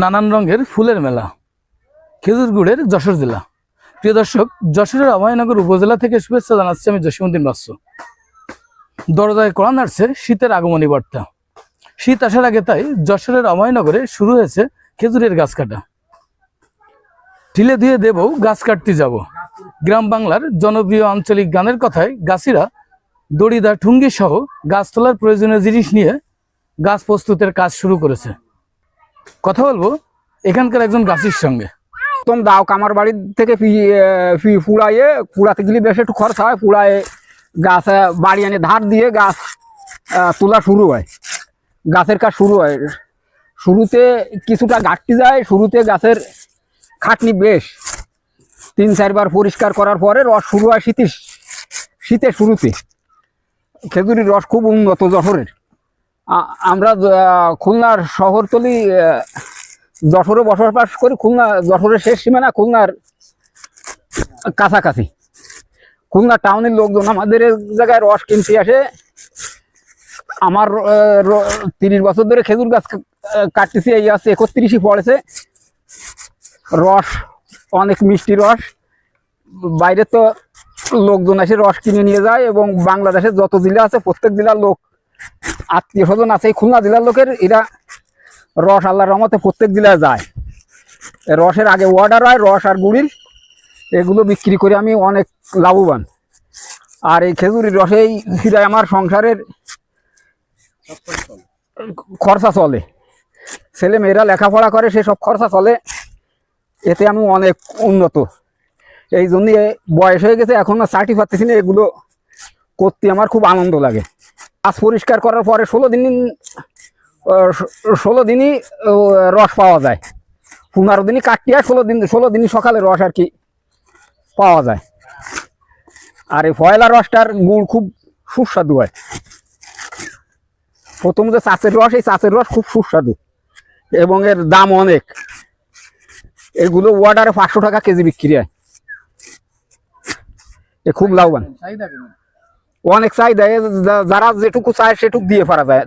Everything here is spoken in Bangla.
নানান রঙের ফুলের মেলা, খেজুর গুড়ের যশোর জেলা। প্রিয় দর্শক, যশোরের অভয়নগর উপজেলা থেকে শুভেচ্ছা জানাচ্ছি আমি জসীমউদ্দিন বাচ্চু। দরজায় কড়া নাড়ছে শীতের আগমনী বার্তা। শীত আসার আগে তাই যশোরের অভয়নগরে শুরু হয়েছে খেজুরের গাছ কাটা। ঢিলে ধুয়ে দেবও গাছ কাটতে যাব, গ্রাম বাংলার জনপ্রিয় আঞ্চলিক গানের কথায় গাছিরা দড়িদা ঠুঙ্গি সহ গাছ তোলার প্রয়োজনীয় জিনিস নিয়ে গাছ প্রস্তুতের কাজ শুরু করেছে। কথা বলবো এখানকার একজন গাছির সঙ্গে। প্রথম দাও কামার বাড়ির থেকে পুড়াইয়ে পুড়াতে গেলে বেশ একটু খরচ হয়। পুড়ায় গাছ বাড়ি এনে ধার দিয়ে গাছ তোলা শুরু হয়, গাছের কাজ শুরু হয়। শুরুতে কিছুটা ঘাটতি যায়, শুরুতে গাছের খাটনি বেশ। 3-4 বার পরিষ্কার করার পরে রস শুরু হয় শীতের শুরুতে। খেজুরির রস খুব উন্নত যশোরের। আমরা খুলনার শহরতলি যশোরে বসবাস করি। খুলনা যশোরের শেষ সীমানা, খুলনার কাছাকাছি। খুলনা টাউনের লোকজন আমাদের জায়গায় রস কিনতে আসে। আমার 30 বছর ধরে খেজুর গাছ কাটতেছি, এই আছে 31ই পড়েছে। রস অনেক মিষ্টি রস, বাইরে তো লোকজন এসে রস কিনে নিয়ে যায়। এবং বাংলাদেশের যত জেলা আছে প্রত্যেক জেলার লোক, আত্মীয় স্বজন আছে এই খুলনা জেলার লোকের, এরা রস আল্লাহর রহমতে প্রত্যেক জেলায় যায়। রসের আগে অর্ডার হয় রস আর গুড়ির, এগুলো বিক্রি করে আমি অনেক লাভবান। আর এই খেজুরির রসেই ফিরায় আমার সংসারের খরচা চলে। ছেলে মেয়েরা লেখাপড়া করে, সেসব খরচা চলে। এতে আমি অনেক উন্নত। এই জন্যে বয়স হয়ে গেছে, এখন চাকরি পাচ্ছি না। এগুলো করতে আমার খুব আনন্দ লাগে। গাছ পরিষ্কার করার পরে 16 দিনই রস পাওয়া যায়। 15 দিনই কাটতে হয়, 16 দিনই সকালে রস আর কি পাওয়া যায়। আর এই পয়লা রসটার গুড় খুব সুস্বাদু হয়। প্রথম যে চাষের রস, এই চাষের রস খুব সুস্বাদু এবং এর দাম অনেক। এগুলো অর্ডারে 500 টাকা কেজি বিক্রি হয়। এ খুব লাভবান, অনেক চাহিদা। যারা যেটুকু চায় সেটুকু দিয়ে পারা যায়।